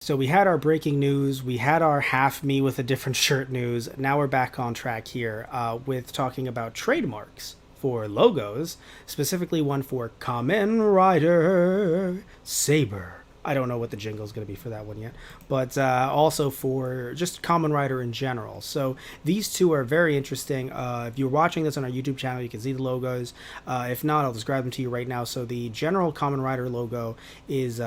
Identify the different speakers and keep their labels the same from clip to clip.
Speaker 1: So we had our breaking news, we had our half me with a different shirt news. Now we're back on track here with talking about trademarks for logos, specifically one for Kamen Rider Saber. I don't know what the jingle is going to be for that one yet, but also for just Kamen Rider in general. So these two are very interesting. If you're watching this on our YouTube channel, you can see the logos. If not, I'll describe them to you right now. So the general Kamen Rider logo is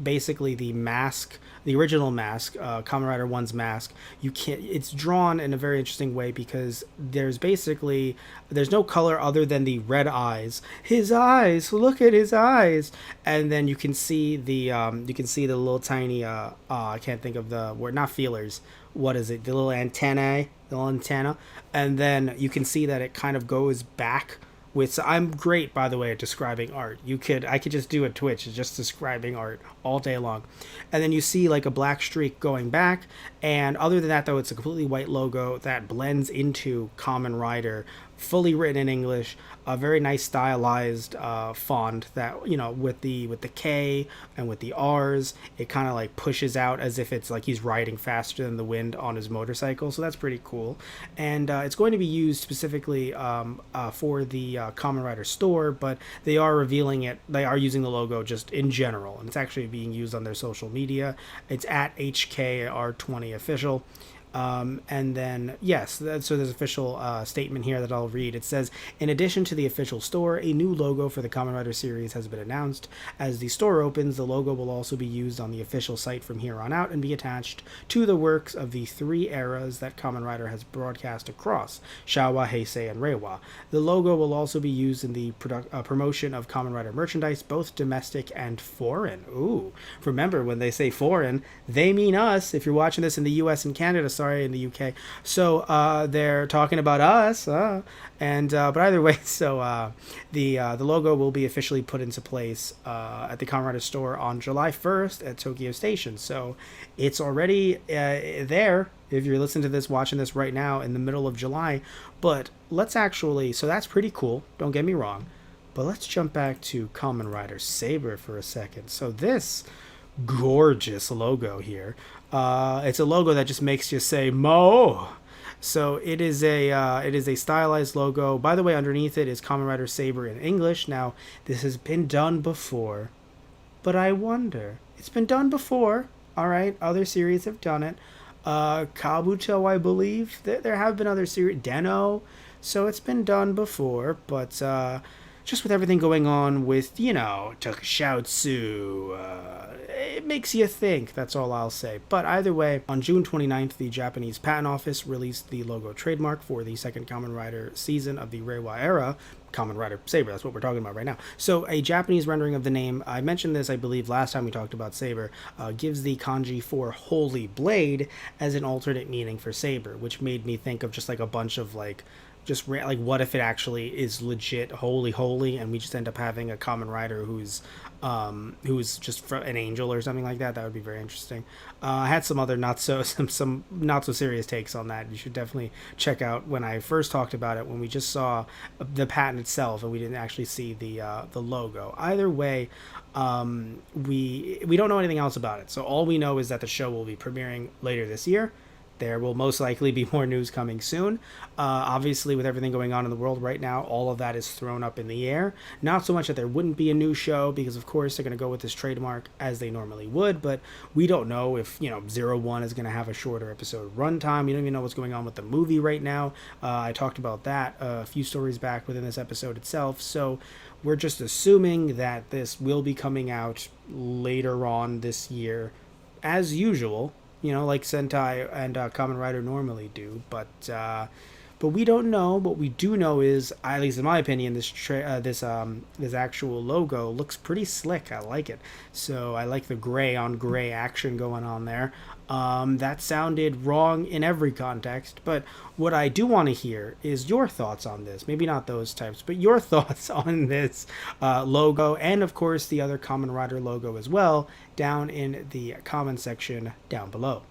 Speaker 1: basically the mask, the original mask, Kamen Rider One's mask. You can't. It's drawn in a very interesting way because there's no color other than the red eyes. His eyes. Look at his eyes. And then you can see the little tiny I can't think of the word, not feelers. What is it? The little antennae, the little antenna, and then you can see that it kind of goes back with. So I'm great, by the way, at describing art. I could just do a Twitch just describing art all day long, and then you see like a black streak going back. And other than that, though, it's a completely white logo that blends into Kamen Rider, fully written in English, a very nice stylized font that with the K and with the R's, it kind of like pushes out as if it's like he's riding faster than the wind on his motorcycle. So that's pretty cool, and it's going to be used specifically for the Kamen Rider store, but they are revealing it. They are using the logo just in general, and it's actually being used on their social media. It's at HKR20 official. And then, yes, so there's an official statement here that I'll read. It says, in addition to the official store, a new logo for the Kamen Rider series has been announced. As the store opens, the logo will also be used on the official site from here on out and be attached to the works of the three eras that Kamen Rider has broadcast across, Showa, Heisei, and Reiwa. The logo will also be used in the promotion of Kamen Rider merchandise, both domestic and foreign. Ooh, remember, when they say foreign, they mean us. If you're watching this in the US and Canada, sorry, in the UK. So they're talking about us, but either way, so the logo will be officially put into place at the Kamen Rider store on July 1st at Tokyo Station. So it's already there. If you're listening to this, watching this right now in the middle of July, but so that's pretty cool. Don't get me wrong, but let's jump back to Kamen Rider Saber for a second. So this gorgeous logo here. It's a logo that just makes you say Mo. So it is a stylized logo. By the way, underneath it is Kamen Rider Saber in English. Now this has been done before, but I wonder, it's been done before. All right, other series have done it. Kabuto, I believe there have been other series. Deno, so it's been done before, but just with everything going on with, tokusatsu, it makes you think. That's all I'll say. But either way, on June 29th, the Japanese Patent Office released the logo trademark for the second Kamen Rider season of the Reiwa era, Kamen Rider Saber. That's what we're talking about right now. So a Japanese rendering of the name, I mentioned this, I believe, last time we talked about Saber, gives the kanji for holy blade as an alternate meaning for Saber, which made me think of just like a bunch of like what if it actually is legit holy and we just end up having a Kamen Rider who's just an angel or something like that. That would be very interesting. I had some other some not so serious takes on that. You should definitely check out when I first talked about it, when we just saw the patent itself and we didn't actually see the logo. Either way, we don't know anything else about it, so all we know is that the show will be premiering later this year. There will most likely be more news coming soon. Obviously, with everything going on in the world right now, all of that is thrown up in the air. Not so much that there wouldn't be a new show, because of course they're going to go with this trademark as they normally would, but we don't know if, Zero One is going to have a shorter episode runtime. We don't even know what's going on with the movie right now. I talked about that a few stories back within this episode itself, so we're just assuming that this will be coming out later on this year, as usual, like Sentai and Kamen Rider normally do. But we don't know. What we do know is, at least in my opinion, this actual logo looks pretty slick. I like it. So I like the gray on gray action going on there. That sounded wrong in every context, but what I do want to hear is your thoughts on this. Maybe not those types, but your thoughts on this logo, and of course the other Kamen Rider logo as well, down in the comment section down below.